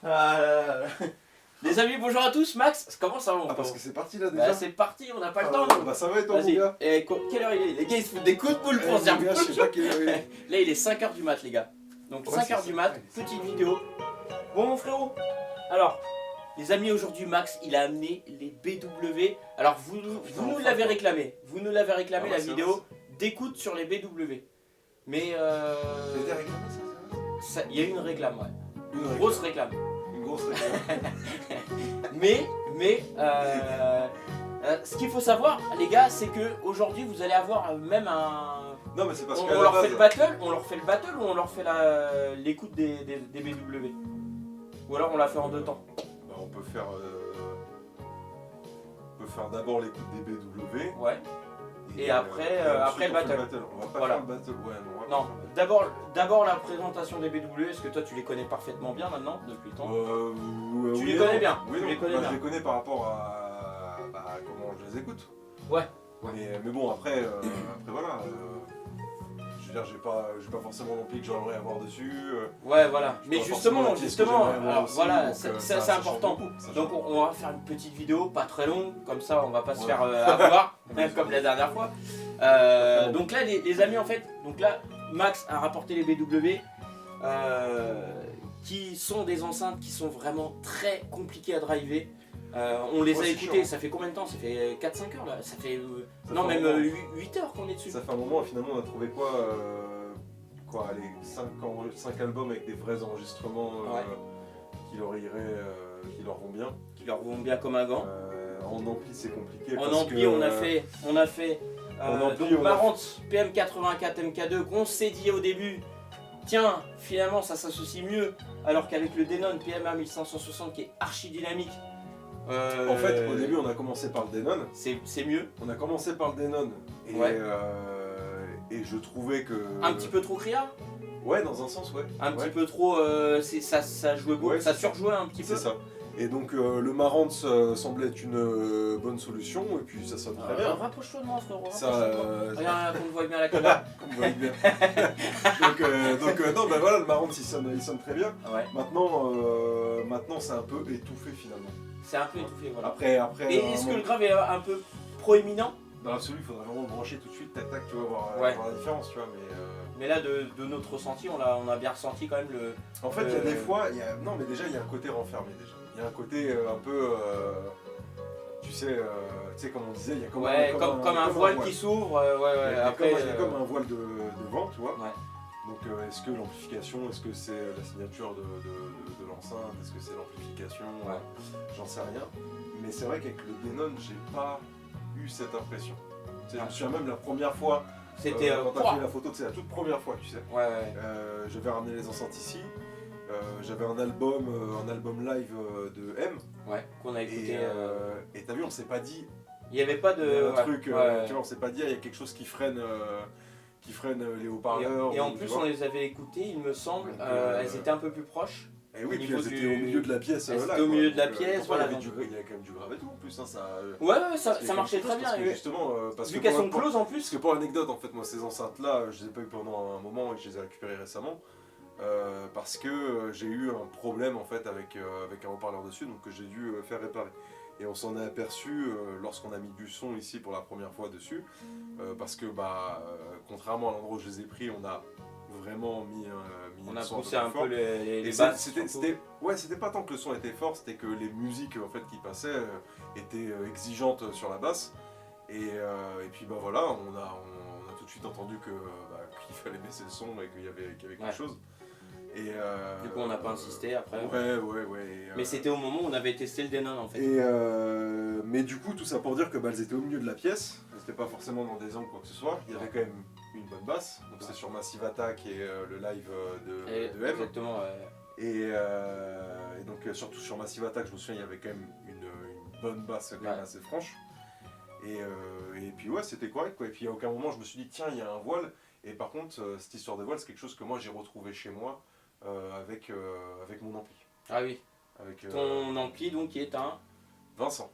Ah là là. Les amis, bonjour à tous. Max, comment ça va mon parce pauvre? que c'est parti là déjà. Bah, c'est parti, on n'a pas le Ah, temps. bah ça va et toi mon Vas-y. gars? Quelle heure il est? Les gars ils se foutent des coups de boule pour se dire Mon gars, je sais pas quelle heure il est. Là il est 5h du mat les gars. Donc Ouais, 5h c'est du ça. mat, Ouais, il est petite 5h. vidéo. Bon mon frérot, alors les amis aujourd'hui Max il a amené les BW. Alors vous nous enfin, l'avez quoi. réclamé. Vous nous l'avez réclamé Ah ouais, la c'est vidéo vrai, d'écoute sur les BW. Mais T'as été réclamé ça? il y a eu une réclame ouais. Une Grosse réclame. Une grosse réclame. Mais ce qu'il faut savoir, les gars, c'est que aujourd'hui vous allez avoir même un. Non mais c'est parce On qu'à la leur fait base. le battle, on leur fait le battle ou on leur fait l'écoute des BW. Ou alors on l'a fait en deux temps. Bah, on peut faire. On peut faire d'abord l'écoute des BW. Ouais. Et après, ensuite, le on fait battle. On va pas Voilà. faire le battle. Ouais, non. on va pas Non, faire le battle. d'abord la présentation des BW, parce que toi tu les connais parfaitement bien maintenant depuis le temps. Tu Oui les et connais non. bien, Oui, tu non. les connais Bah, bien. je les connais par rapport à comment je les écoute. Ouais. Mais bon après voilà. Je veux dire j'ai pas forcément l'ampli que j'aimerais avoir dessus. Ouais, voilà. J'ai Mais pas justement, forcément la pièce que j'aimerais avoir alors aussi, voilà, donc, c'est ça change important. beaucoup, ça change Donc beaucoup. on va faire une petite vidéo, pas très longue, comme ça on va pas se Ouais. faire avoir, Ouais, comme la dernière fois. Pas Donc là les amis en fait, donc là Max a rapporté les BW qui sont des enceintes qui sont vraiment très compliquées à driver. On les Ouais, a c'est écoutées, chiant. ça fait combien de temps? Ça fait 4-5 heures là. Ça fait Ça non fait un même moment. 8 heures qu'on est dessus. Ça fait un moment et finalement on a trouvé quoi les 5 albums avec des vrais enregistrements Ouais. qui leur iraient, qui leur vont bien. Qui leur vont bien comme un gant. En ampli c'est compliqué. En parce ampli, que, on a fait en ampli, donc on a Marantz PM84 MK2 qu'on s'est dit au début, tiens, finalement ça s'associe mieux, alors qu'avec le Denon PMA 1560 qui est archi dynamique. En fait, au début, on a commencé par le Denon. c'est mieux, On a commencé par le Denon et, Ouais. Et je trouvais que. un petit peu trop criard, Ouais, dans un sens, ouais. un Ouais. petit peu trop, ça jouait beaucoup, Ouais, ça c'est ça. surjouait un petit peu. C'est ça. Et donc le Marantz semblait être une bonne solution et puis ça sonne très bien. Rapproche-toi de moi frérot, Ça, rapproche-toi de moi. Regarde, qu'on te voit bien à la caméra. on voit bien. donc non, ben voilà, le Marantz il sonne très bien. Ouais, Maintenant c'est un peu étouffé finalement. c'est un peu étouffé, voilà. Après. Et est-ce que le grave est un peu proéminent? Dans l'absolu, il faudrait vraiment le brancher tout de suite, tac tac, tu vas voir, Ouais. voir la différence, tu vois. Mais là, de notre ressenti, on a bien ressenti quand même le. En fait, il y a des fois, non mais déjà il y a un côté renfermé déjà. Il y a un côté un peu, tu sais comme on disait, il y a comme un voile qui s'ouvre. Il y a Après, comme, il y a comme un voile de vent, tu vois. Ouais. Donc est-ce que l'amplification, est-ce que c'est la signature de l'enceinte, est-ce que c'est l'amplification, Ouais. J'en sais rien. Mais c'est vrai qu'avec le Denon, j'ai pas eu cette impression. Tu sais, je me souviens même la première fois, c'était. quand t'as Pouah. fait la photo, c'est la toute première fois, tu sais. Ouais. J'avais ramené les enceintes ici. J'avais un album live de M. Ouais, qu'on a écouté. Et t'as vu, on s'est pas dit. Il n'y avait pas Il y a de. un truc, tu ouais. vois, on s'est pas dit, il y a quelque chose qui freine les haut-parleurs. Et en tu plus, vois. on les avait écoutées, il me semble. Donc, Elles étaient un peu plus proches. Et oui, au puis niveau elles étaient du- au milieu de la pièce. elles là, étaient au quoi. milieu de la Donc, pièce, pourtant, voilà, il y donc. avait quand même du grave et tout en plus. Hein, Ouais, c'est ça marchait quelque chose très bien. parce que justement, parce Vu que qu'elles pour- sont closes en plus. Parce que pour l'anecdote, en fait, moi, ces enceintes-là, je les ai pas eu pendant un moment et je les ai récupérées récemment. Parce que j'ai eu un problème en fait avec un haut-parleur dessus, donc que j'ai dû faire réparer. Et on s'en est aperçu lorsqu'on a mis du son ici pour la première fois dessus, parce que contrairement à l'endroit où je les ai pris, on a vraiment mis On le a son poussé peu un plus fort. peu les Et basses. c'était surtout. c'était pas tant que le son était fort, c'était que les musiques en fait qui passaient étaient exigeantes sur la basse. Et puis voilà, on a tout de suite entendu qu'il fallait baisser le son et qu'il y avait quelque chose. Et, Du coup, on n'a pas insisté après. Ouais. Mais c'était au moment où on avait testé le Denon en fait. Mais du coup, tout ça pour dire que elles étaient au milieu de la pièce, elles n'étaient pas forcément dans des angles quoi que ce soit. Il y avait quand même une bonne basse, donc c'est sur Massive Attack et le live de M. Exactement. Et donc surtout sur Massive Attack, je me souviens, il y avait quand même une bonne basse quand même assez franche. Et puis ouais, c'était correct quoi. Et puis à aucun moment je me suis dit tiens, il y a un voile. Et par contre, cette histoire de voile, c'est quelque chose que moi j'ai retrouvé chez moi avec mon ampli. Ah oui. Avec Ton ampli donc qui est un Vincent.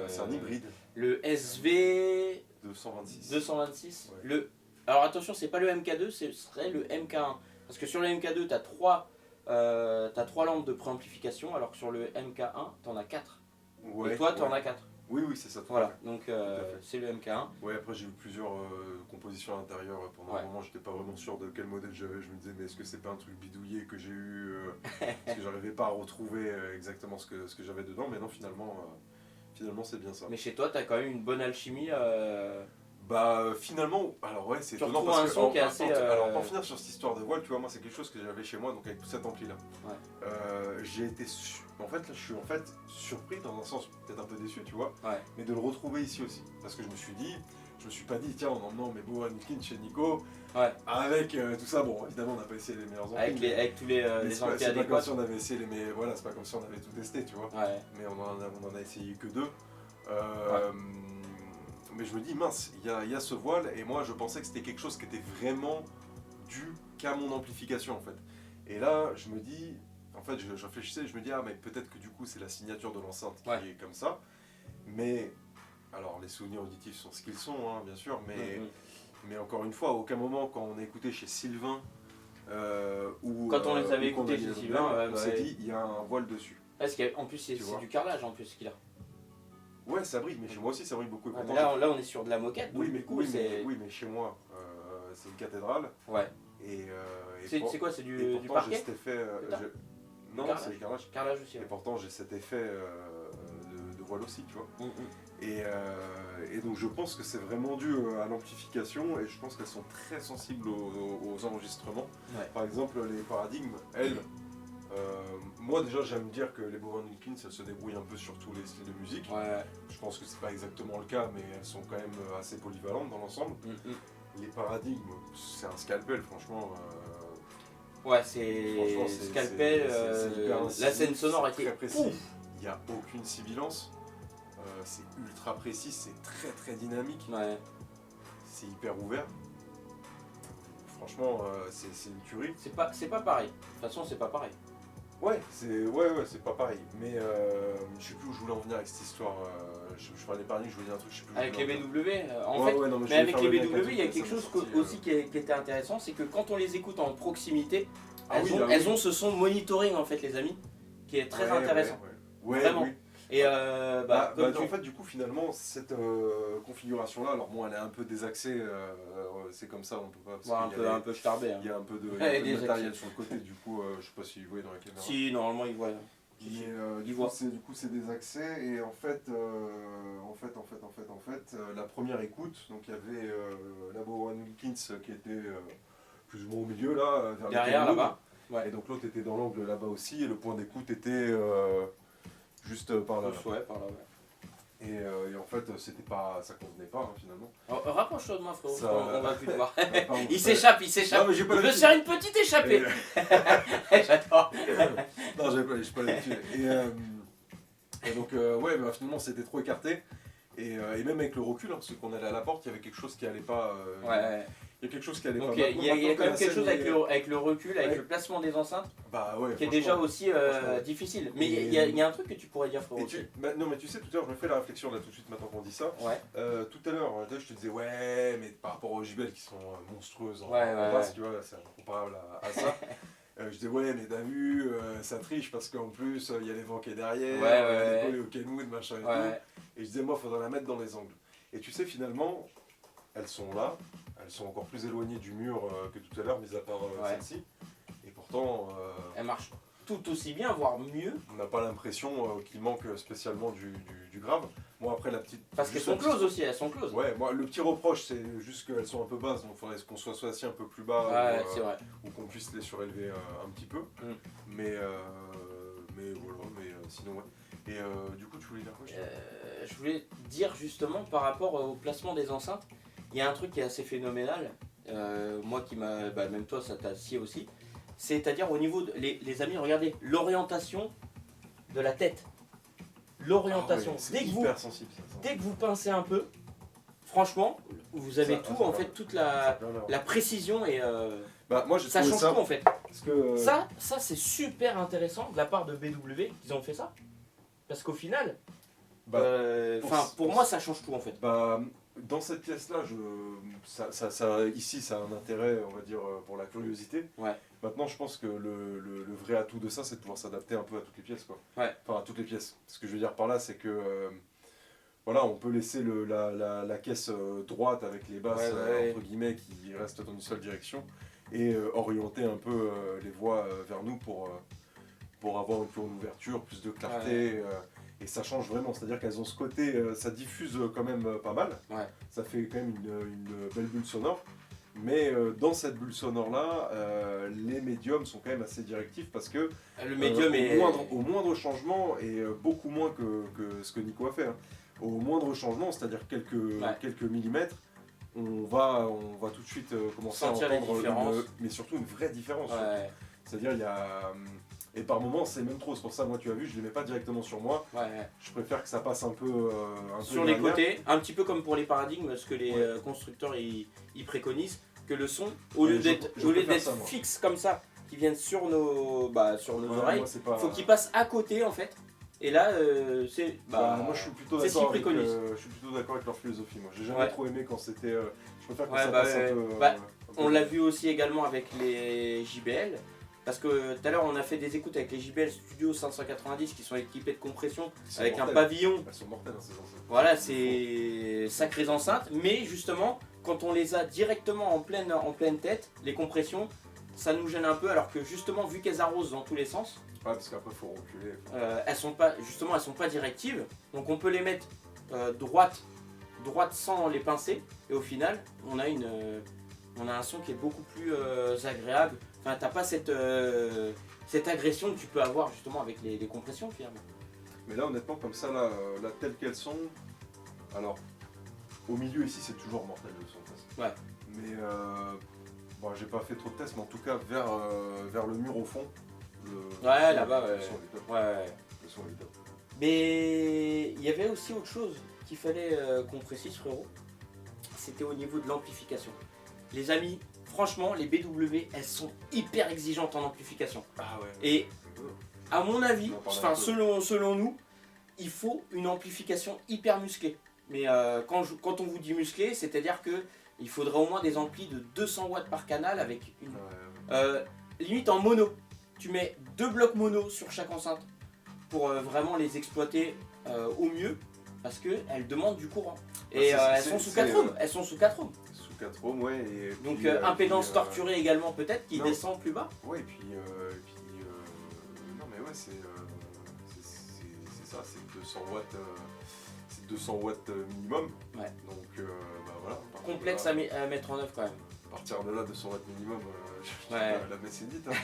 C'est un hybride. Le SV 226. 226. Ouais. Alors attention, c'est pas le MK2, ce serait le MK1. Parce que sur le MK2, tu as 3 lampes de préamplification, alors que sur le MK1, tu en as 4. Ouais, Et toi, tu en ouais. as 4. Oui, oui, c'est ça. Tout à Voilà, fait. donc Tout à fait. c'est le MK1. Ouais, après j'ai eu plusieurs compositions à l'intérieur. Pendant Ouais. un moment, j'étais pas vraiment sûr de quel modèle j'avais. Je me disais, mais est-ce que c'est pas un truc bidouillé que j'ai eu parce que j'arrivais pas à retrouver exactement ce que j'avais dedans. Mais non, finalement c'est bien ça. Mais chez toi, tu as quand même une bonne alchimie. Bah finalement, alors ouais, c'est Tu étonnant retrouves parce un que son qui est assez, alors pour finir sur cette histoire de voile, tu vois, moi c'est quelque chose que j'avais chez moi, donc avec tout cet ampli là. Ouais. J'ai été en fait là, je suis en fait surpris dans un sens peut-être un peu déçu, tu vois, Ouais. mais de le retrouver ici aussi, parce que je me suis pas dit tiens en emmenant mes beaux Anakin chez Nico, Ouais. avec tout ça, bon évidemment on n'a pas essayé les meilleurs amplis, Avec tous mais les c'est pas, amplis c'est pas comme adéquats. si on avait essayé mais voilà, c'est pas comme si on avait tout testé, tu vois, Ouais. mais on en a essayé que 2. Mais je me dis, mince, il y a ce voile, et moi je pensais que c'était quelque chose qui était vraiment dû qu'à mon amplification en fait. Et là, je me dis, en fait, je réfléchissais, je me dis, ah, mais peut-être que du coup, c'est la signature de l'enceinte qui est comme ça. Mais, alors, les souvenirs auditifs sont ce qu'ils sont, hein, bien sûr, mais encore une fois, à aucun moment, quand on a écouté chez Sylvain, ou Quand on les avait ou qu'on écoutés a chez eu Sylvain, on s'est dit, il y a un voile dessus. Parce qu'en plus, c'est vois. du carrelage en plus qu'il a. Ouais, ça brille, mais chez moi aussi ça brille beaucoup. Et Ouais, pourtant, mais là, on est sur de la moquette. oui, donc mais, du coup, c'est. oui, mais chez moi, c'est une cathédrale. Ouais. Et C'est quoi? C'est et du pourtant, j'ai parquet? cet effet. Non, carrelage. c'est le carrelage. Carrelage aussi. Et Ouais. pourtant, j'ai cet effet de voile aussi, tu vois. Et donc, je pense que c'est vraiment dû à l'amplification et je pense qu'elles sont très sensibles aux enregistrements. Ouais. Par exemple, les paradigmes, elles. Moi déjà j'aime dire que les Bowman Wilkins elles se débrouillent un peu sur tous les styles de musique. Ouais. Je pense que c'est pas exactement le cas mais elles sont quand même assez polyvalentes dans l'ensemble. Les paradigmes c'est un scalpel franchement. Ouais, c'est scalpel, la scène sonore était très précis. Il n'y a aucune sibilance. C'est ultra précis, c'est très très dynamique. Ouais. C'est hyper ouvert. Franchement c'est une tuerie. C'est pas pareil. De toute façon, c'est pas pareil. Ouais, c'est pas pareil. Mais je sais plus où je voulais en venir avec cette histoire. Je parlais d'épargne, je voulais dire un truc, je sais plus. Avec les BW, en Ouais, fait, ouais, non, mais avec les BW, BW, il y a quelque chose aussi qui était intéressant, c'est que quand on les écoute en proximité, elles ont ce son monitoring en fait, les amis, qui est très intéressant. Ouais, Vraiment. oui. Et en fait, du coup, finalement, cette configuration-là, alors bon, elle est un peu désaxée, c'est comme ça, on peut pas. Parce un peu starbé. Hein. Il y a un peu de matériel sur le côté, du coup, je sais pas si vous voyez dans la caméra. Si, normalement, ils voient. Du coup, c'est désaxé, et en fait, la première écoute, donc il y avait la Bowman Wilkins qui était plus ou moins au milieu, là, vers derrière, là-bas. Ouais. Et donc l'autre était dans l'angle là-bas aussi, et le point d'écoute était juste par là. Ouais, par là, ouais. Et en fait, ça convenait pas, hein, finalement. Rapproche-toi de moi, frérot, Ça- on va plus te voir. Pardon. Il s'échappe. Non, mais j'ai pas Il veut se l'habitude. faire une petite échappée. J'adore. Non, j'ai pas l'habitude. Et donc, ouais, bah, finalement, c'était trop écarté. Et même avec le recul, hein, parce qu'on allait à la porte, il y avait quelque chose qui allait pas. Ouais. Il y a quelque chose qui allait Donc pas. il y a quand même quelque chose avec le recul, avec le placement des enceintes, Bah ouais, qui est déjà aussi franchement. difficile. Mais il y a un truc que tu pourrais dire, frérot. Non, mais tu sais, tout à l'heure, je me fais la réflexion là tout de suite maintenant qu'on dit ça. Ouais. Tout à l'heure, je te disais, ouais, mais par rapport aux JBL qui sont monstrueuses en Ouais, basse, tu vois, c'est comparable à ça. Je disais, ouais, mais t'as vu, ça triche parce qu'en plus, il y a les vents qui est derrière, Ouais. les Kenwood, machin et tout. Ouais. Et je disais, moi, il faudrait la mettre dans les angles. Et tu sais, finalement, elles sont là, elles sont encore plus éloignées du mur que tout à l'heure, mis à part celle-ci. Et pourtant, Elle marche tout aussi bien, voire mieux. on n'a pas l'impression qu'il manque spécialement du grave. Moi, après, la petite. Parce qu'elles juste sont la petite- closes aussi, elles sont closes. Ouais, moi, le petit reproche, c'est juste qu'elles sont un peu basses, donc il faudrait qu'on soit assis un peu plus bas. Ouais, ou, c'est vrai. ou qu'on puisse les surélever un petit peu. Mais voilà, sinon, ouais. Et du coup, tu voulais dire quoi Je voulais dire justement par rapport au placement des enceintes, il y a un truc qui est assez phénoménal, moi qui m'a, même toi ça t'a scié aussi, c'est-à-dire au niveau de, les amis, regardez, l'orientation de la tête. L'orientation, Ah ouais, c'est hyper sensible, ça. dès que vous pincez un peu, franchement, vous avez Ça, tout, ça en va. fait, toute la précision et Bah, moi, j'ai ça trouvé change ça. tout en fait. Parce que, Ça c'est super intéressant de la part de BW qu'ils ont fait ça. Parce qu'au final, bah, pour moi ça change tout en fait. bah, dans cette pièce-là, ici, ça a un intérêt, on va dire, pour la curiosité. Ouais. Maintenant, je pense que le vrai atout de ça, c'est de pouvoir s'adapter un peu à toutes les pièces, quoi. Ouais. Enfin, à toutes les pièces. Ce que je veux dire par là, c'est que voilà, on peut laisser la caisse droite avec les basses, entre guillemets, qui restent dans une seule direction, et orienter un peu les voix vers nous pour avoir une plus grande ouverture, plus de clarté. Et ça change vraiment, c'est-à-dire qu'elles ont ce côté, ça diffuse quand même pas mal, ça fait quand même une belle bulle sonore, mais dans cette bulle sonore-là, les médiums sont quand même assez directifs parce que le médium au moindre changement, et beaucoup moins que ce que Nico a fait, hein, au moindre changement, c'est-à-dire quelques millimètres, on va tout de suite commencer sentir à entendre mais surtout une vraie différence. C'est-à-dire il y a... Et par moments, c'est même trop. C'est pour ça, moi, tu as vu, je ne les mets pas directement sur moi. Je préfère que ça passe un peu sur les côtés, un petit peu comme pour les paradigmes, ce que les constructeurs ils préconisent, que le son, au lieu d'être fixe comme ça, qui vienne sur nos oreilles, il faut qu'il passe à côté en fait. Et là, c'est. Moi, je suis plutôt d'accord avec leur philosophie. Moi, j'ai jamais trop aimé quand c'était. Je préfère que ça passe un peu. On l'a vu aussi également avec les JBL. Parce que tout à l'heure on a fait des écoutes avec les JBL Studio 590 qui sont équipés de compression avec un pavillon. Elles sont mortelles ces enceintes. Voilà, c'est sacrées enceintes, mais justement quand on les a directement en pleine tête, les compressions, ça nous gêne un peu alors que justement vu qu'elles arrosent dans tous les sens, parce qu'après il faut reculer. elles sont pas directives, donc on peut les mettre droite sans les pincer et au final on a un son qui est beaucoup plus agréable. Enfin, t'as pas cette agression que tu peux avoir justement avec les compressions finalement. Mais là honnêtement comme ça, là telles qu'elles sont, alors au milieu ici c'est toujours mortel le son presque. Mais j'ai pas fait trop de tests, mais en tout cas vers le mur au fond, là-bas, le son est top. Mais il y avait aussi autre chose qu'il fallait qu'on précise frérot, c'était au niveau de l'amplification. Les amis, franchement, les BW, elles sont hyper exigeantes en amplification. Et à mon avis, selon nous, il faut une amplification hyper musclée. Mais quand on vous dit musclé, c'est-à-dire qu'il faudrait au moins des amplis de 200 watts par canal avec limite en mono. Tu mets 2 blocs mono sur chaque enceinte pour vraiment les exploiter au mieux parce qu'elles demandent du courant. Et elles sont sous 4 ohms. Elles sont sous 4 ohms. 4 ohms, et donc puis, impédance torturée également peut-être qui descend plus bas. Et puis non mais c'est ça, c'est 200 watts, c'est 200 watts minimum. Donc voilà. Complexe à mettre en œuvre quand même. À partir de là, 200 watts minimum, la messe est dite. Donc,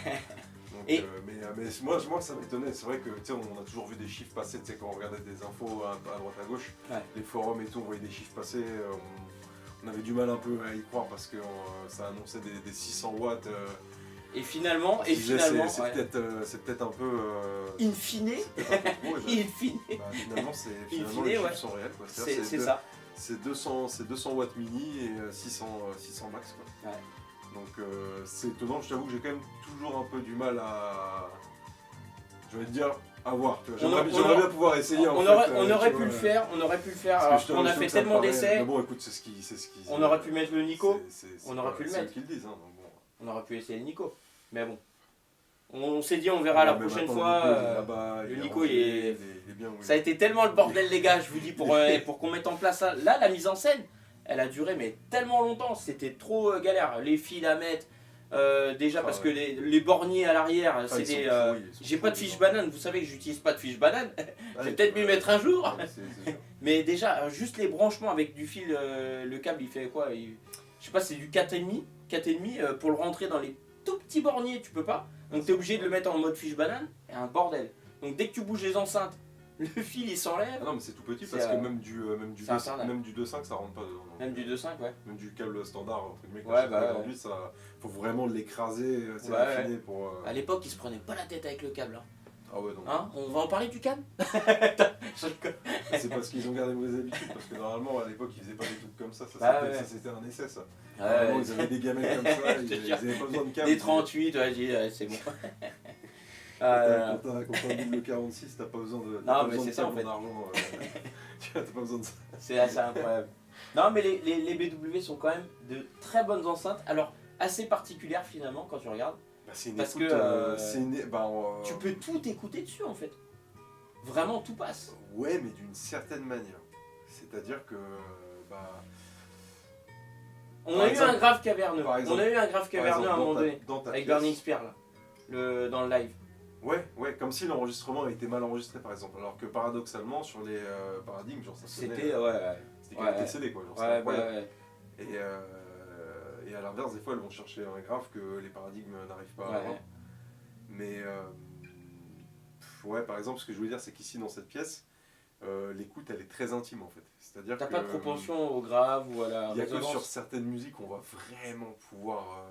mais moi ça m'étonnait, c'est vrai que on a toujours vu des chiffres passer, quand on regardait des infos à droite à gauche, les forums et tout, on voyait des chiffres passer. On avait du mal un peu à y croire parce que ça annonçait des 600 watts. Et finalement, c'est peut-être un peu. In fine. Finalement, les chiffres sont réels. C'est ça. C'est 200 watts mini et 600 max. Quoi. Donc c'est étonnant, je t'avoue que j'ai quand même toujours un peu du mal à. Je vais te dire. À voir, j'aimerais bien pouvoir essayer. On aurait pu le faire, alors qu'on a fait tellement d'essais. Bon, écoute, c'est ce qui. On aurait pu mettre le Nico, on aurait pu le mettre. C'est ce qu'ils disent. On aurait pu essayer le Nico, mais bon. On s'est dit, on verra la prochaine fois. Le Nico, il est bien. Ça a été tellement le bordel, les gars, je vous dis, pour qu'on mette en place ça. Là, la mise en scène, elle a duré mais tellement longtemps, c'était trop galère. Les fils à mettre. Déjà parce que les borniers à l'arrière, c'est des. J'ai pas de fiche banane, vous savez que j'utilise pas de fiche banane. Je vais peut-être m'y mettre un jour. Mais déjà, juste les branchements avec du fil, le câble il fait quoi je sais pas, c'est du 4,5 pour le rentrer dans les tout petits borniers, tu peux pas. Donc t'es obligé de le mettre en mode fiche banane, et un bordel. Donc dès que tu bouges les enceintes, le fil il s'enlève. Ah non, mais c'est tout petit parce que même du 2.5 ça rentre pas dedans. Même du 2.5, Même du câble standard, entre guillemets, aujourd'hui, ça faut vraiment l'écraser, c'est affiné pour. À l'époque, ils se prenaient pas la tête avec le câble. Ah ouais, donc. On va en parler du câble. C'est parce qu'ils ont gardé mauvaises habitudes, parce que normalement à l'époque ils faisaient pas des trucs comme ça, c'était un essai ça. Normalement ils avaient des gamelles comme ça, ils avaient pas besoin de câble. Des 38, c'est bon. Quand t'as un double 46, t'as pas besoin de. Non, mais c'est ça en fait. T'as pas besoin de ça. C'est assez incroyable. Non, mais les BW sont quand même de très bonnes enceintes. Alors, assez particulières finalement quand tu regardes. Bah, c'est une Parce écoute, que tu tu peux tout écouter dessus en fait. Vraiment, tout passe. Ouais, mais d'une certaine manière. C'est-à-dire que. Bah, On Par a exemple- eu un grave caverneux. par exemple- On a eu un grave caverneux à un moment donné. dans ta Avec pièce. Burning Spear là. Dans le live. Ouais, comme si l'enregistrement a été mal enregistré par exemple. Alors que paradoxalement, sur les paradigmes, genre ça sonnait. C'était. Ouais. C'était Ouais, qualité ouais. CD quoi. Genre, c'était Ouais, incroyable. ouais. Et à l'inverse, des fois, elles vont chercher un grave que les paradigmes n'arrivent pas à Ouais. avoir. Mais ouais, par exemple, ce que je voulais dire, c'est qu'ici, dans cette pièce, l'écoute, elle est très intime en fait. C'est-à-dire T'as que pas de propension au grave ou à la il y a que résonance. sur certaines musiques on va vraiment pouvoir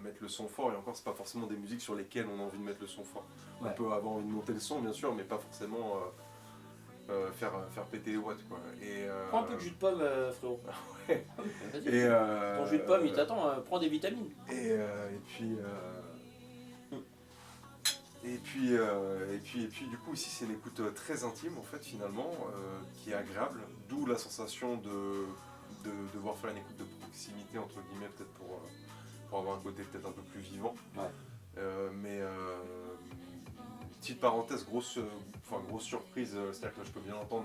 mettre le son fort. Et encore, c'est pas forcément des musiques sur lesquelles on a envie de mettre le son fort. Ouais. On peut avoir envie de monter le son, bien sûr, mais pas forcément faire péter les watts quoi. Et, Prends un peu de jus de pomme, frérot. Ouais. Vas-y. Et, Ton jus de pomme, il t'attend. Prends des vitamines. Et puis, du coup, ici, c'est une écoute très intime, en fait, finalement, qui est agréable. D'où la sensation de devoir faire une écoute de proximité, entre guillemets, peut-être pour avoir un côté peut-être un peu plus vivant. Ouais. Petite parenthèse, grosse surprise, c'est-à-dire que là, je peux bien entendre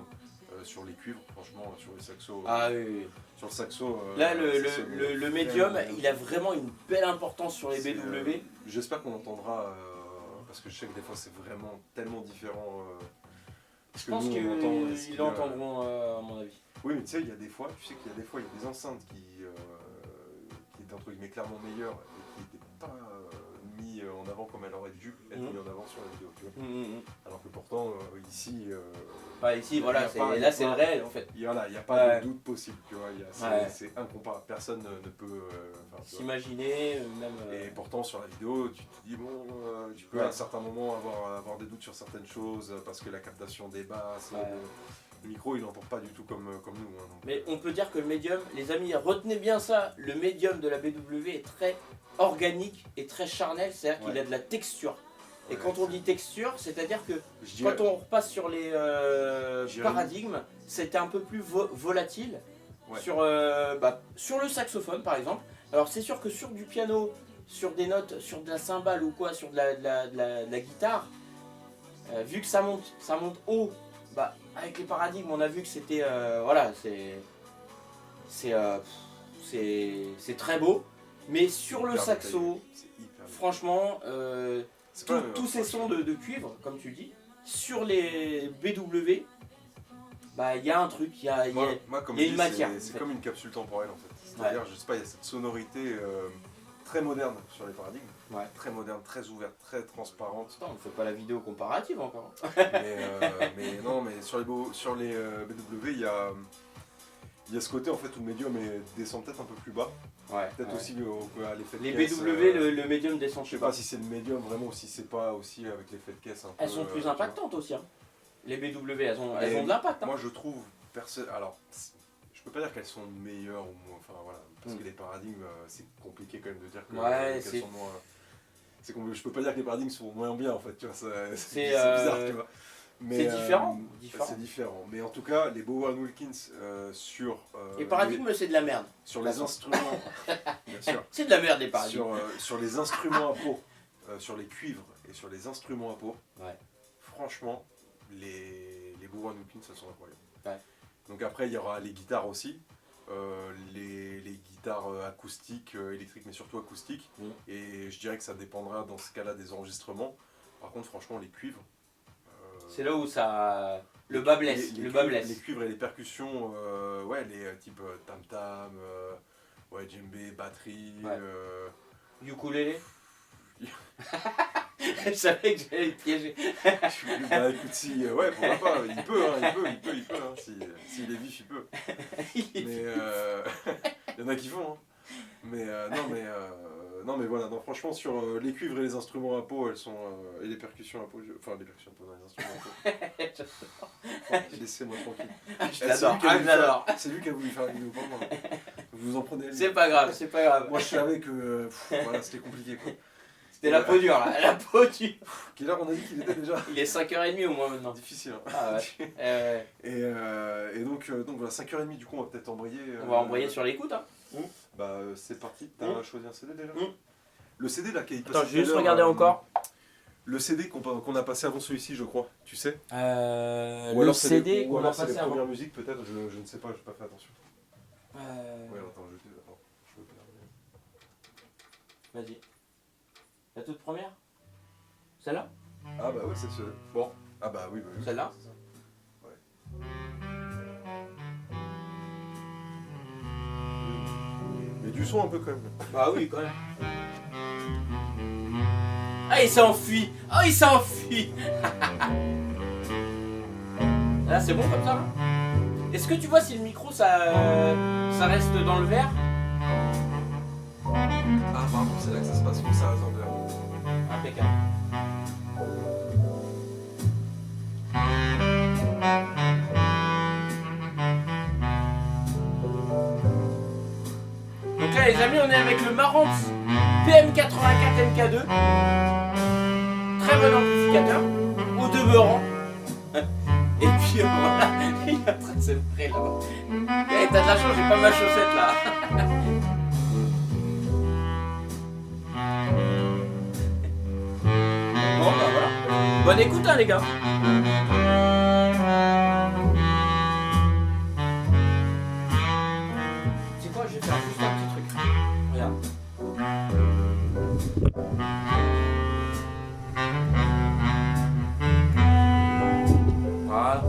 sur les cuivres, franchement, sur les saxos. Ah oui. Sur le saxo. Là, ça sonne le médium, vraiment bien. il a vraiment une belle importance sur les C'est, BW. J'espère qu'on entendra, parce que je sais que des fois c'est vraiment tellement différent. Je pense nous, on entend, ce qu'ils qu'il y a. l'entendront, à mon avis. Oui, mais tu sais, il y a des fois, il y a des enceintes qui étaient entre guillemets clairement meilleures et qui n'étaient pas mis en avant comme elles auraient dû être mis en avant sur la vidéo. Tu vois. Alors que pourtant, ici. Ici, voilà, y a pas- là c'est le réel en fait. Il n'y a pas Ouais. de doute possible, tu vois. Ouais. C'est incomparable. Personne ne peut. Tu vois. S'imaginer, même. Et pourtant sur la vidéo, tu te dis bon, tu peux Ouais. à un certain moment avoir des doutes sur certaines choses parce que la captation des basses, Ouais. le micro il n'entend pas du tout comme nous. Hein, donc, Mais on peut dire que le médium, les amis, retenez bien ça, le médium de la BW est très organique et très charnel, c'est-à-dire qu'il Ouais. a de la texture. Et ouais, quand on dit texture, c'est-à-dire que je dirais- quand on repasse sur les J'irais- paradigmes, c'était un peu plus volatile. Ouais. Sur le saxophone par exemple. Alors c'est sûr que sur du piano, sur des notes, sur de la cymbale ou quoi, sur de la guitare, vu que ça monte haut, avec les paradigmes on a vu que c'était voilà, c'est très beau. Mais sur le hyper saxo, détaillé. C'est hyper détaillé. franchement, C'est pas- tous ces sons de cuivre, comme tu dis, sur les BW, il y a un truc, il y a Moi, comme il y a je une dis, matière, c'est en fait. comme une capsule temporelle en fait. C'est-à-dire, je sais pas, il y a cette sonorité très moderne sur les paradigmes, Ouais. très moderne, très ouverte, très transparente. Attends, on ne fait pas la vidéo comparative encore. mais non, mais sur les BW, il y a ce côté en fait où le médium descend peut-être un peu plus bas. Ouais. Peut-être aussi à l'effet de Les caisse. BW, le médium descend Je sais pas si c'est le médium vraiment ou si c'est pas aussi avec l'effet de caisse un peu. Elles sont plus tu vois. impactantes aussi. Hein. Les BW, elles ont Et de l'impact. Hein. Moi je trouve, alors je peux pas dire qu'elles sont meilleures ou moins, enfin voilà, parce que les paradigmes c'est compliqué quand même de dire que Ouais, qu'elles sont moins. Je peux pas dire que les paradigmes sont moins bien en fait, tu vois, c'est C'est, bizarre, tu vois. C'est différent. C'est différent. Mais en tout cas, les Bowen Wilkins sur. Les paradigmes, c'est de la merde. sur les instruments. Bien sûr. C'est de la merde, les paradigmes. Sur les instruments à peau, sur les cuivres et sur les instruments à peau, Ouais. franchement, les Bowen Wilkins, ça sont incroyables. Ouais. Donc après, il y aura les guitares aussi. Les guitares acoustiques, électriques, mais surtout acoustiques. Mm. Et je dirais que ça dépendra dans ce cas-là des enregistrements. Par contre, franchement, les cuivres. C'est là où ça. Le bas blesse. Les cuivres et les percussions, les types tam-tam, djembé, batterie. Ouais. Ukulélé. Je savais que j'allais te piéger. Bah écoute, pourquoi pas, il peut, hein, s'il est vif, il peut. Mais il y en a qui font, hein. Mais non mais voilà, non, franchement sur les cuivres et les instruments à peau, elles sont et les percussions à peau, les percussions à peau, non, les instruments à peau. Laissez-moi tranquille. Je l'adore. C'est lui qui a voulu faire la vidéo, pas moi. Vous en prenez. C'est pas grave, c'est pas grave. Moi je savais que voilà, c'était compliqué quoi. C'était la peau dure là, la peau dure. Quelle heure on a dit qu'il était déjà? Il est 5h30 au moins maintenant. Difficile. Hein. Ah ouais. Et donc voilà, 5h30 du coup on va peut-être embrayer. On va embrayer sur l'écoute hein. Bah c'est parti, t'as choisi un CD déjà Le CD là qui est Attends, je vais juste regarder encore. Le CD qu'on a passé avant celui-ci je crois, tu sais Ou le alors CD ou qu'on a alors c'est passé les avant. premières musiques peut-être, je ne sais pas, j'ai pas fait attention. Ouais attends, je veux pas. Vas-y. La toute première? Celle-là? Ah bah ouais c'est ce. Bon. Ah bah oui, bah oui. Celle-là? C'est ça. Ouais. Mais du son un peu quand même. Bah oui, quand même. Ah, il s'enfuit! Oh, il s'enfuit! Là, c'est bon comme ça, là? Est-ce que tu vois si le micro, ça reste dans le verre? Ah pardon, c'est là que ça se passe, faut que ça reste dans le verre. Impeccable. Donc là, les amis, on est avec le Marantz PM84 MK2. Très bon amplificateur. Au demeurant. Et puis voilà, il est en train de se près là-bas. Eh, t'as de la chance, j'ai pas ma chaussette là. Bon bah voilà. Bonne écoute hein les gars. C'est quoi, je vais faire juste un petit truc. Regarde. Voilà.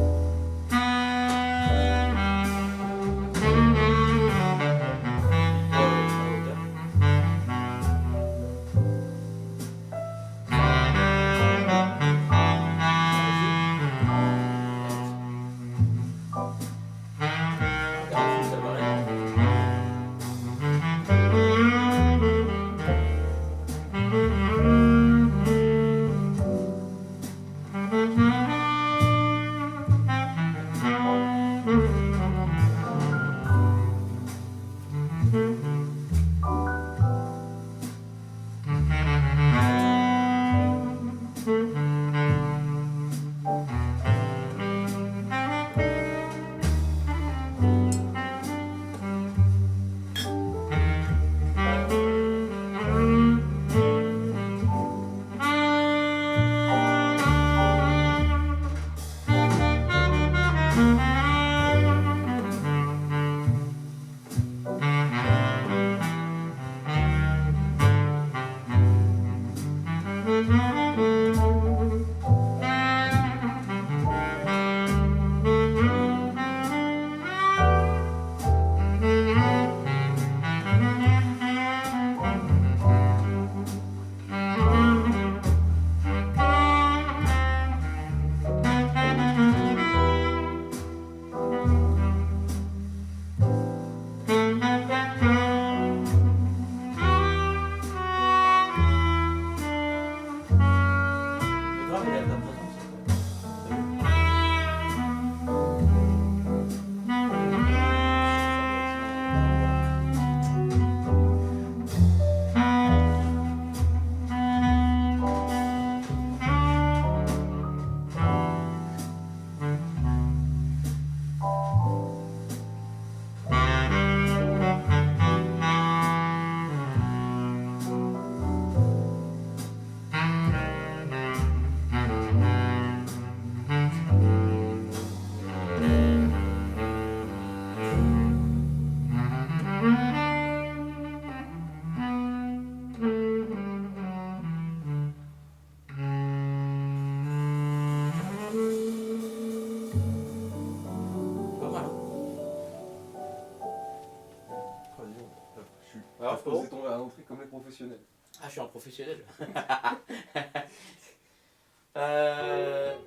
Alors, faut poser ton verre à l'entrée comme les professionnels. Ah, je suis un professionnel.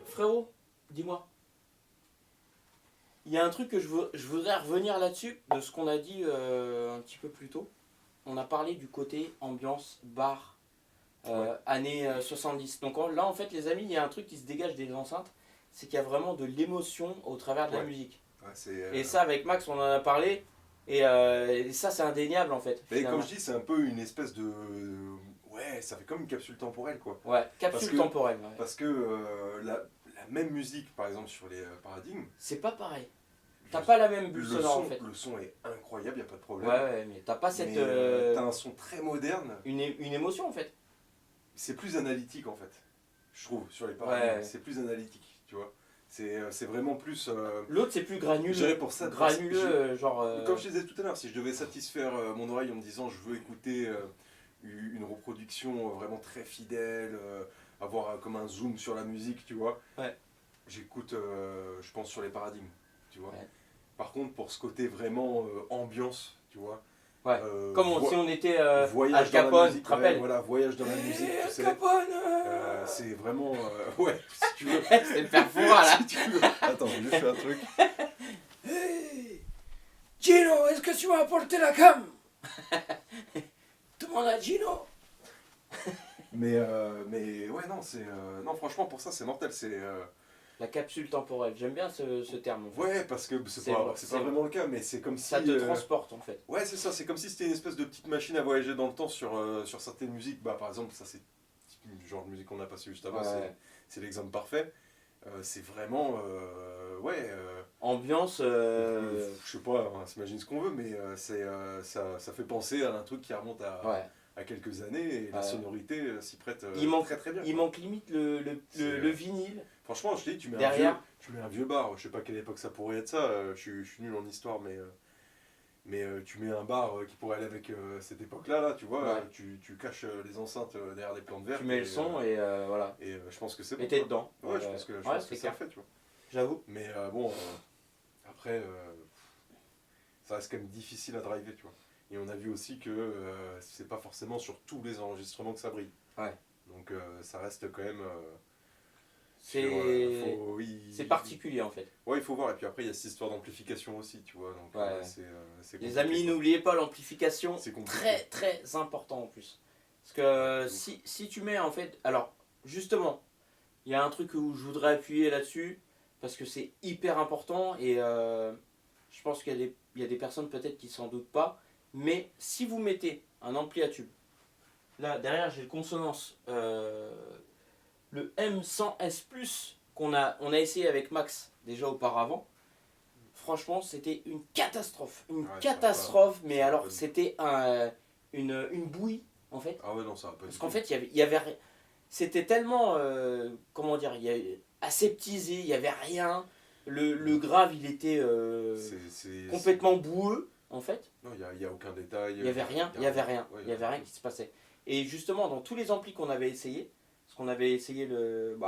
Frérot, dis-moi. Il y a un truc que je voudrais revenir là-dessus, de ce qu'on a dit un petit peu plus tôt. On a parlé du côté ambiance, bar, années 70. Donc là, en fait, les amis, il y a un truc qui se dégage des enceintes, c'est qu'il y a vraiment de l'émotion au travers de la musique. Ouais, et ça, avec Max, on en a parlé. Et ça, c'est indéniable en fait. Et comme je dis, c'est un peu une espèce de. Ouais, Ouais, ça fait comme une capsule temporelle, quoi. Ouais, Parce capsule que- temporelle. Ouais. Parce que la même musique, par exemple, sur les paradigmes, C'est pas pareil. T'as le, pas la même bulle sonore en son, fait. le son est incroyable, y a pas de Ouais, problème. ouais, mais t'as pas cette. Mais t'as un son très moderne, Une émotion en fait. c'est plus analytique en fait, je trouve, sur les paradigmes. Ouais. C'est plus analytique, tu vois. C'est vraiment plus. L'autre c'est plus granuleux. Je dirais pour ça, Granuleux, genre. Comme je disais tout à l'heure, si je devais satisfaire mon oreille en me disant je veux écouter une reproduction vraiment très fidèle, avoir comme un zoom sur la musique, tu vois, Ouais. j'écoute, je pense, sur les paradigmes, tu vois. Ouais. Par contre, pour ce côté vraiment ambiance, tu vois. Ouais. Comme si on était Al voyage dans la Capone, tu musique, te rappelles? voilà, voyage dans la musique, tu Al sais. Capone C'est vraiment. Ouais, si tu veux. C'est le père Fouras là. Si tu veux. Attends, je fais un truc. Hey Gino, est-ce que tu m'as apporté la cam? Demande à Gino. Mais ouais, non, non, franchement, pour ça, c'est mortel. La capsule temporelle, j'aime bien ce terme. En fait. Ouais, parce que c'est pas vraiment le cas, mais c'est comme si. Ça te transporte en fait. Ouais, c'est ça, c'est comme si c'était une espèce de petite machine à voyager dans le temps sur certaines musiques. Bah, par exemple, ça, c'est le genre de musique qu'on a passé juste avant, Ouais. c'est l'exemple parfait. C'est vraiment. Ouais. Ambiance. Je sais pas, on s'imagine ce qu'on veut, mais ça fait penser à un truc qui remonte Ouais. à quelques années et la sonorité s'y prête très très bien. Il manque limite le vinyle. Franchement, je te dis, Derrière. tu mets un vieux bar, je sais pas quelle époque ça pourrait être ça, je suis nul en histoire, mais tu mets un bar qui pourrait aller avec cette époque-là, là, tu vois, Ouais. tu caches les enceintes derrière des plantes vertes. Tu mets le son et voilà. Et je pense que c'est bon. Et t'es quoi. dedans. Ouais, je pense que c'est ça clair. le fait, tu vois. J'avoue. Mais bon, après, ça reste quand même difficile à driver, tu vois. Et on a vu aussi que c'est pas forcément sur tous les enregistrements que ça brille. Ouais. Donc ça reste quand même. C'est particulier en fait. Ouais, il faut voir. Et puis après, il y a cette histoire d'amplification aussi, tu vois. Donc Ouais. c'est Les compliqué, amis, quoi. n'oubliez pas l'amplification. C'est compliqué. Très très important en plus. Parce que si tu mets en fait. Alors, justement, il y a un truc où je voudrais appuyer là-dessus. Parce que c'est hyper important. Et je pense qu'il y a des personnes peut-être qui s'en doutent pas. Mais si vous mettez un ampli à tube. Là, derrière, j'ai le consonance. Le M100S+, on a essayé avec Max déjà auparavant. Franchement, c'était une catastrophe. Une catastrophe, mais alors c'était une bouillie en fait. Ah ouais, non, ça va pas Parce du qu'en tout. fait, il y avait c'était tellement, comment dire, aseptisé, il n'y avait rien. Le grave, il était complètement boueux en fait. Non, il y a aucun détail. Il n'y avait rien, il y avait rien, il y avait rien qui se passait. Et justement, dans tous les amplis qu'on avait essayé, parce qu'on avait essayé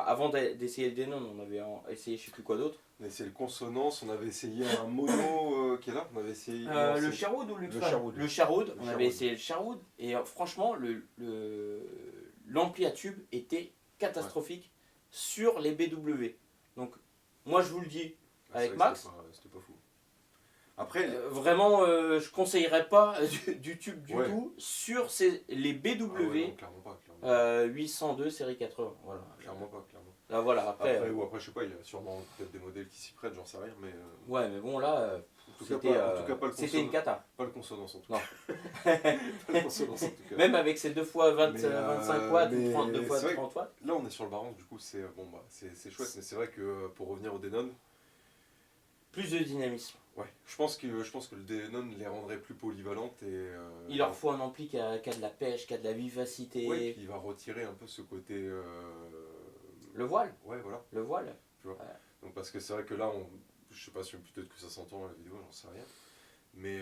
avant d'essayer le Denon, on avait essayé je sais plus quoi d'autre. On a essayé le consonance, on avait essayé un mono qui est là, on avait essayé. Le Sherwood ou le Sherwood. Le Sherwood, on avait essayé le Sherwood, et franchement, l'ampli à tube était catastrophique sur les BW. Donc, moi je vous le dis, avec Max, c'était pas fou. Après, vraiment, je conseillerais pas du tube du Ouais. tout sur les BW ah ouais, non, clairement pas. 802 série 80. Voilà. Clairement pas. Là, voilà, après, Après, je sais pas, il y a sûrement peut-être des modèles qui s'y prêtent, j'en sais rien, mais. ouais, mais bon, là, En tout cas, pas le c'était une cata. Pas le consonance en tout Non. cas. Pas le consonance en tout cas. Même avec ces 2 fois 25 watts ou mais 32 fois c'est vrai 30 watts. Là, on est sur le baron, du coup, c'est bon, c'est chouette, mais c'est vrai que pour revenir au Denon, Plus de dynamisme. ouais, je pense que le Denon les rendrait plus polyvalentes et. Il leur faut un ampli qui a de la pêche, qui a de la vivacité. Ouais, puis il va retirer un peu ce côté. Le voile. Ouais, voilà. Le voile. Donc parce que c'est vrai que là, je sais pas si peut-être que ça s'entend dans la vidéo, j'en sais rien. Mais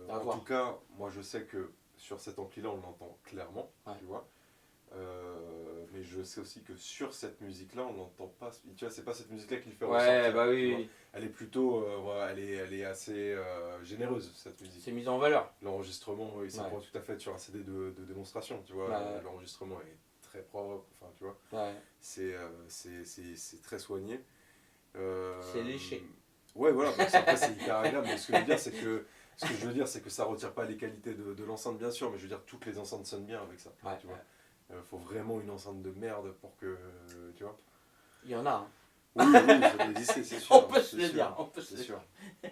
À en voir. tout cas, moi je sais que sur cet ampli-là, on l'entend clairement, Ouais. tu vois. Mais je sais aussi que sur cette musique-là, on l'entend pas. Tu vois, c'est pas cette musique-là qui le fait ressortir. Ouais, bah tu oui, vois. oui. Elle est plutôt, voilà, elle est assez généreuse cette musique. C'est mis en valeur. L'enregistrement, il s'apprend tout à fait sur un CD de démonstration, tu vois. Ouais. L'enregistrement est très propre, enfin, tu vois. Ouais. C'est très soigné. C'est léché. Ouais, voilà, donc après c'est hyper agréable, mais ce que je veux dire, c'est que ça retire pas les qualités de l'enceinte, bien sûr, mais je veux dire, toutes les enceintes sonnent bien avec ça, Ouais, tu vois. Faut vraiment une enceinte de merde pour que, tu vois. Il y en a. Hein. Oui, ça doit exister, c'est sûr. On peut se c'est le sûr, dire. On peut se c'est le sûr. dire.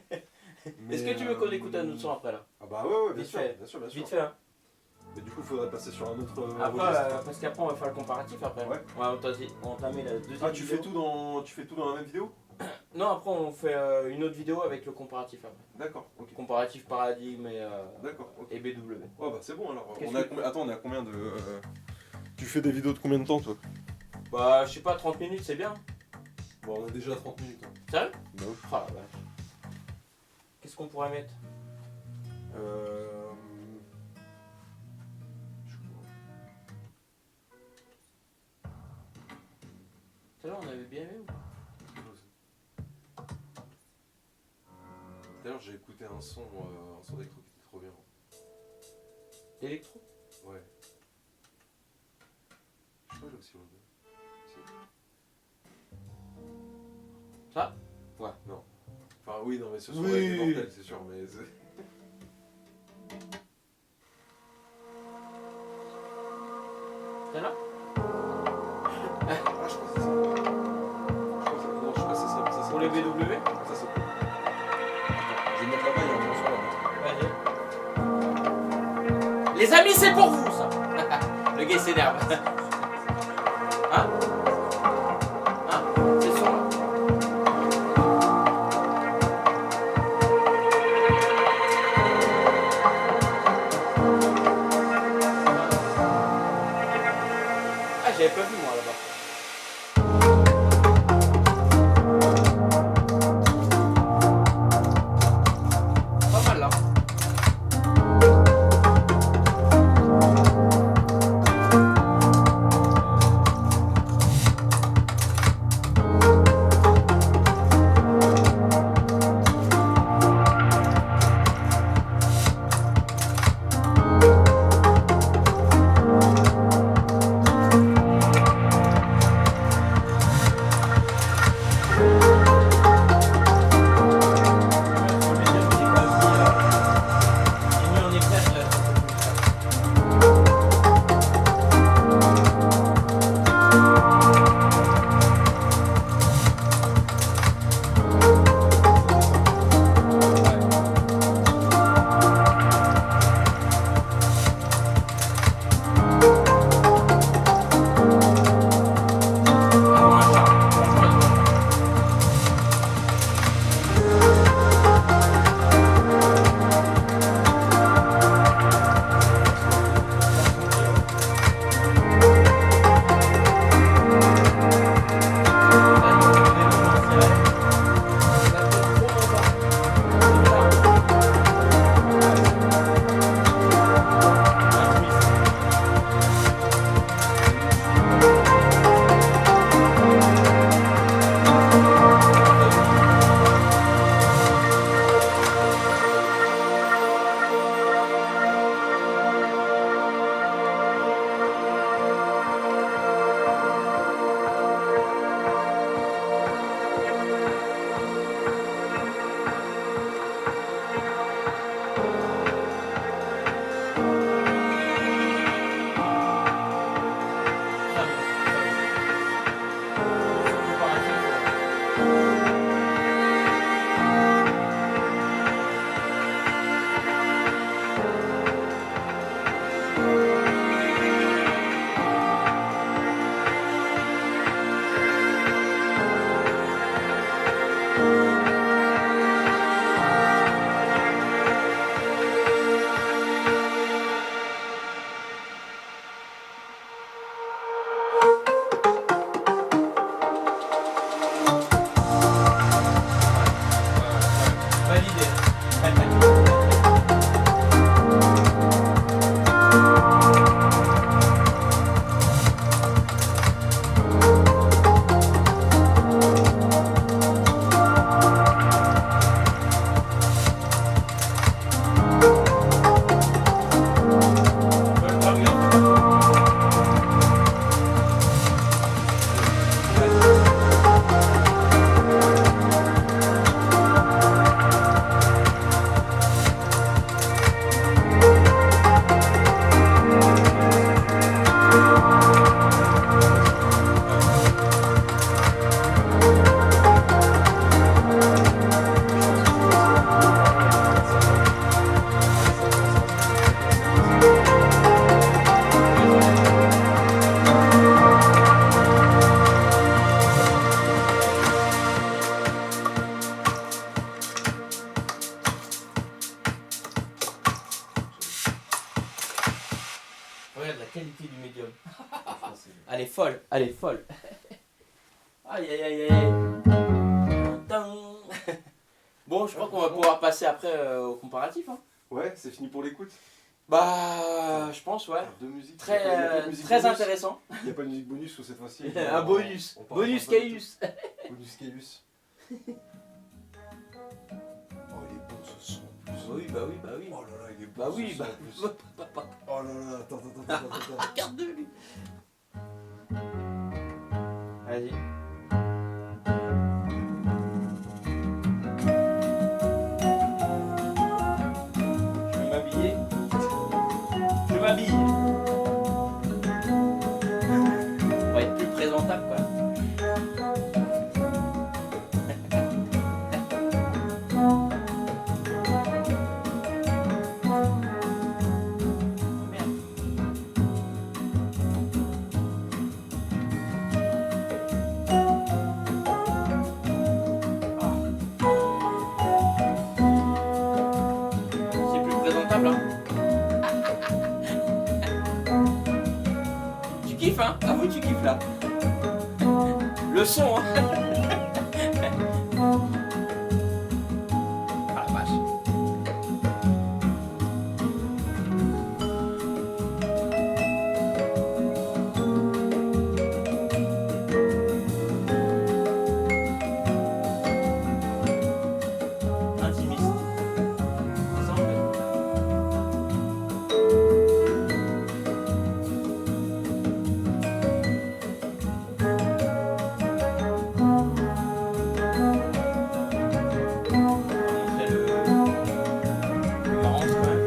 Est-ce que tu veux qu'on écoute un autre son après là? Ah bah ouais, bien Vite sûr, fait. bien sûr, bien sûr. Vite fait, hein. Mais du coup, il faudrait passer sur un autre Après, registre. parce qu'après, on va faire le comparatif après. Ouais. On va entamer la deuxième Ah, tu fais, vidéo. tu fais tout dans la même vidéo? Non, après, on fait une autre vidéo avec le comparatif après. D'accord, ok. Comparatif paradigme D'accord, ok. et BW. Oh bah c'est bon alors. Qu'est-ce On est à que- combien... Attends, on est à combien de. Tu fais des vidéos de combien de temps toi? Bah, je sais pas, 30 minutes, c'est bien. Bon, on est déjà à 30 minutes. Hein. Sérieux? Non. Oh la vache. Qu'est-ce qu'on pourrait mettre? Euh... Tout à l'heure, on avait bien aimé ou pas? D'ailleurs, j'ai écouté un son d'électro qui était trop bien. D'électro? Ouais. Je crois que j'ai aussi enlevé. Si. Ça? Ouais. Non. Enfin, oui, non, mais ce son Oui. est mortel, c'est sûr, mais. C'est là? Ah, je crois que c'est ça. Non, je sais pas si c'est ça. Ça, c'est Pour les pas ça. BW? Ça, c'est pas. Attends, je vais mettre là-bas, il y a un morceau là-bas. Vas-y. Les amis, c'est pour vous ça. Le gars il s'énerve. Hein? Hein? C'est le son là. Ah, j'avais pas vu moi là-bas. Pas mal là. Elle est folle. Aïe aïe aïe aïe. Bon, je crois qu'on va pouvoir passer après au comparatif. Hein. Ouais, c'est fini pour l'écoute. Bah, je pense, ouais. De musique. Très, Il y a pas de musique très bonus. intéressant. Il n'y a pas de musique bonus ou cette fois-ci. Un bonus. On part Bonus pas du Caius. tout. Bonus Caius. Oh, il est beau ce son. Oui, bah oui, bah oui. Oh là là, il est beau. Bah ce oui, son, bah. en plus. Oh là là, attends. Regarde de lui. Vas-y. Je vais m'habiller. Je m'habille. On va être plus présentable, quoi. C'est plus présentable, hein. Tu kiffes, hein? Ah oui, tu kiffes, là. Le son, hein. Ah la vache. Intimiste. Ensemble. Montrer le rentre, ouais.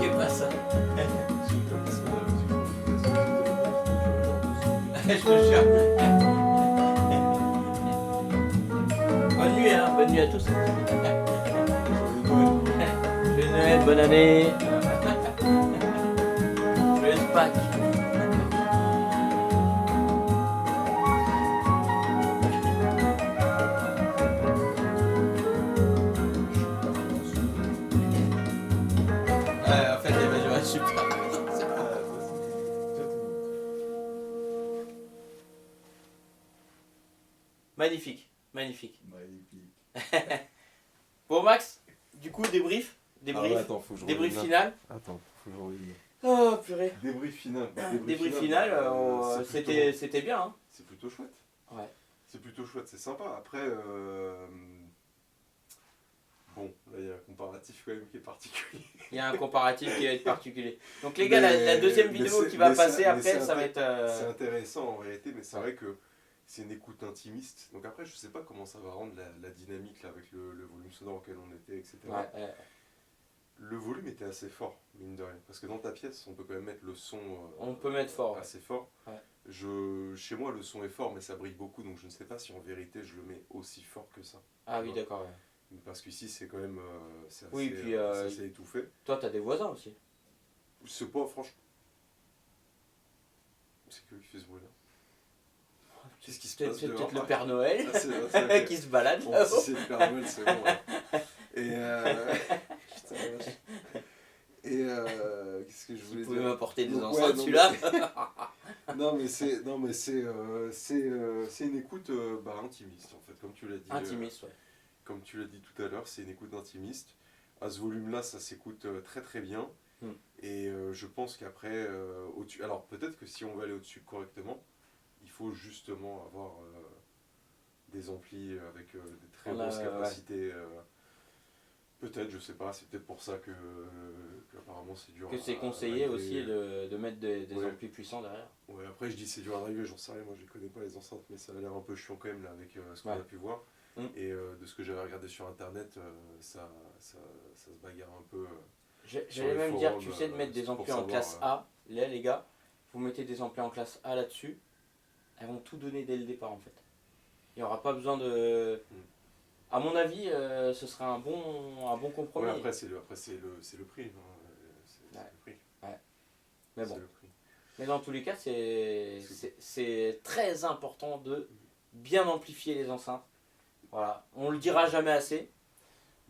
Qu'est-ce pas ça? Je te jure. Bonne nuit, hein, bonne nuit à tous. Joyeux Noël, bonne année. Joyeuse Pâques. En fait, les majorettes, je suis pas. Magnifique, magnifique. Magnifique. Bon Max, du coup débrief, Ah ouais, attends, faut que je débrief revienne final. là. Attends, faut que je revienne. Oh purée. Débrief final. Débrief final, c'est plutôt- c'était bien. Hein. C'est plutôt chouette. Ouais. C'est plutôt chouette, c'est sympa. Après, bon, là il y a un comparatif quand même qui est particulier. Il y a un comparatif qui va être particulier. Donc les gars, la deuxième mais vidéo c'est- qui va mais passer c'est- après, mais c'est ça va être... C'est intéressant en vérité, mais c'est vrai que c'est une écoute intimiste. Donc après, je sais pas comment ça va rendre la dynamique là, avec le volume sonore auquel on était, etc. Ouais, Le volume était assez fort, mine de rien. Parce que dans ta pièce, on peut quand même mettre le son on peut mettre fort. assez fort. Ouais. Chez moi, le son est fort, mais ça brille beaucoup, donc je ne sais pas si en vérité je le mets aussi fort que ça. Ah oui, Ouais. d'accord. Ouais. Parce qu'ici, c'est quand même c'est assez, Oui, puis, c'est assez étouffé. Toi, t'as des voisins aussi. C'est pas, franchement. C'est que qui fait ce bruit-là. Qu'est-ce qui se passe C'est dehors, peut-être le là Père Noël Ah, c'est qui se balade. Bon, si c'est le Père Noël, c'est bon. Ouais. Et putain, la vache. Et qu'est-ce que je voulais Vous pouvez dire m'apporter des Donc, enceintes, ouais, non, celui-là. non mais c'est une écoute intimiste en fait, comme tu l'as dit. Intimiste, ouais. Comme tu l'as dit tout à l'heure, c'est une écoute intimiste. À ce volume-là, ça s'écoute très très bien. Et je pense qu'après, au-dessus, alors peut-être que si on veut aller au-dessus correctement, il faut justement avoir des amplis avec des très grosses capacités. Peut-être, je sais pas, c'est peut-être pour ça que apparemment c'est dur. Que c'est conseillé aussi de mettre des amplis puissants derrière. Ouais, après je dis c'est dur à driver, j'en sais rien, moi je connais pas les enceintes, mais ça a l'air un peu chiant quand même là avec ce qu'on a pu voir. Et de ce que j'avais regardé sur internet, ça se bagarre un peu. J'allais même dire, tu sais, de mettre des amplis en classe A. Là, les gars, vous mettez des amplis en classe A là-dessus, elles vont tout donner dès le départ en fait. Il n'y aura pas besoin de. À mon avis, ce serait un bon compromis. Ouais, après c'est le prix. C'est le prix. Ouais. Mais bon. Le prix. Mais dans tous les cas, c'est très important de bien amplifier les enceintes. Voilà. On le dira jamais assez.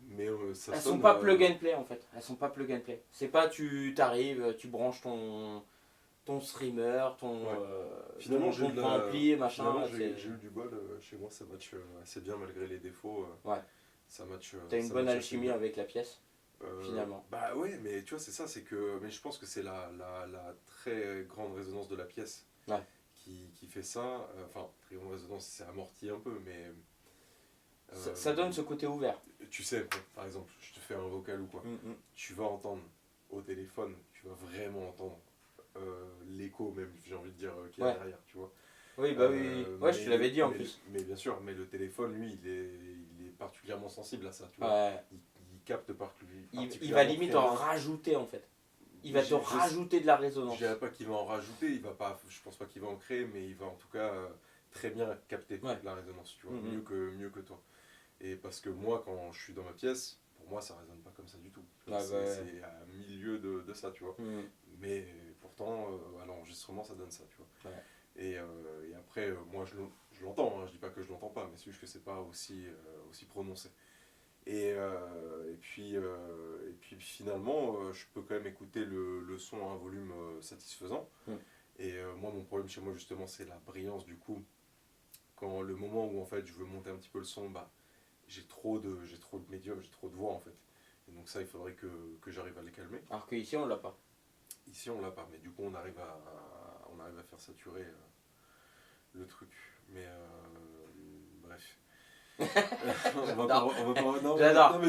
Mais ça elles sonne, sont pas plug and play en fait. Elles sont pas plug and play. C'est pas tu t'arrives, tu branches ton streamer, finalement ton ampli, machin. J'ai eu du bol chez moi, ça match assez bien malgré les défauts. Ouais. Ça match. T'as une bonne alchimie avec la pièce. Finalement. Bah ouais, mais tu vois, c'est ça, c'est que. Mais je pense que c'est la très grande résonance de la pièce qui fait ça. Enfin, très grande résonance, c'est amorti un peu, mais. Ça donne ce côté ouvert. Tu sais, par exemple, je te fais un vocal ou quoi, tu vas entendre au téléphone, tu vas vraiment entendre l'écho, même, j'ai envie de dire, qui est derrière, tu vois. Oui, bah oui. Ouais, je te l'avais dit en plus. Mais bien sûr, mais le téléphone, lui, il est particulièrement sensible à ça, tu vois. Ouais. Il capte particulièrement. Il va limite en rajouter en fait. Il va te rajouter de la résonance. Je dirais pas qu'il va en rajouter, il va pas, je pense pas qu'il va en créer, mais il va en tout cas très bien capter la résonance, tu vois, mieux que toi. Et parce que moi, quand je suis dans ma pièce, pour moi, ça résonne pas comme ça du tout. C'est à milieu de ça, tu vois. Mais pourtant, à l'enregistrement, ça donne ça, tu vois. Ouais. Et après, moi, je l'entends, hein, je dis pas que je l'entends pas, mais c'est juste que c'est pas aussi prononcé. Et puis finalement, je peux quand même écouter le son à un volume satisfaisant. Et moi, mon problème chez moi, justement, c'est la brillance, du coup. Quand le moment où, en fait, je veux monter un petit peu le son, bah, j'ai trop de médium, j'ai trop de voix en fait. Et donc ça, il faudrait que j'arrive à les calmer. Alors qu'ici, on l'a pas. Ici, on l'a pas, mais du coup, on arrive à faire saturer le truc. Mais bref. J'adore.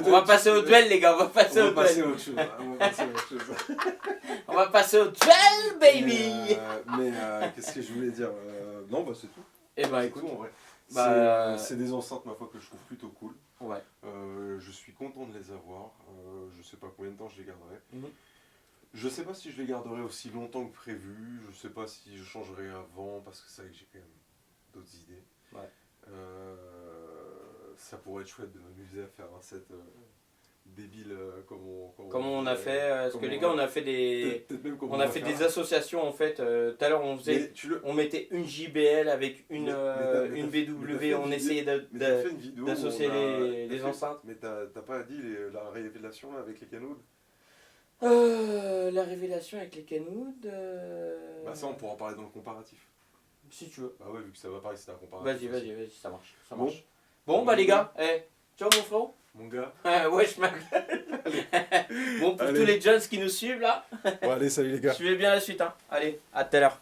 On va passer au duel, les gars. On va passer au duel. On va passer à autre chose. On va passer au duel, baby. Mais qu'est-ce que je voulais dire non, bah c'est tout. Et bah écoute, tout, en vrai. C'est des enceintes, ma foi, que je trouve plutôt cool. Ouais. Je suis content de les avoir. Je sais pas combien de temps je les garderai. Je sais pas si je les garderai aussi longtemps que prévu. Je sais pas si je changerai avant, parce que c'est vrai que j'ai quand même d'autres idées. Ouais. Ça pourrait être chouette de m'amuser à faire un set débile comme on a fait. Parce que les gars, on a fait des. On a fait des associations en fait. Tout à l'heure, on mettait une JBL avec une BW. On essayait d'associer les enceintes. Mais t'as pas dit la révélation là, avec les Kenwood? La révélation avec les Kenwood. Bah ça, on pourra en parler dans le comparatif. Si tu veux. Bah ouais, vu que ça va pareil, c'est un comparatif. Vas-y, ça marche. Ça Bon. marche. Bon, bah les gars, ciao mon frérot. Mon gars. Wesh, ma Bon, pour Allez. tous les jeunes qui nous suivent là, Bon, allez, salut les gars. suivez bien la suite. Hein. Allez, à tout à l'heure.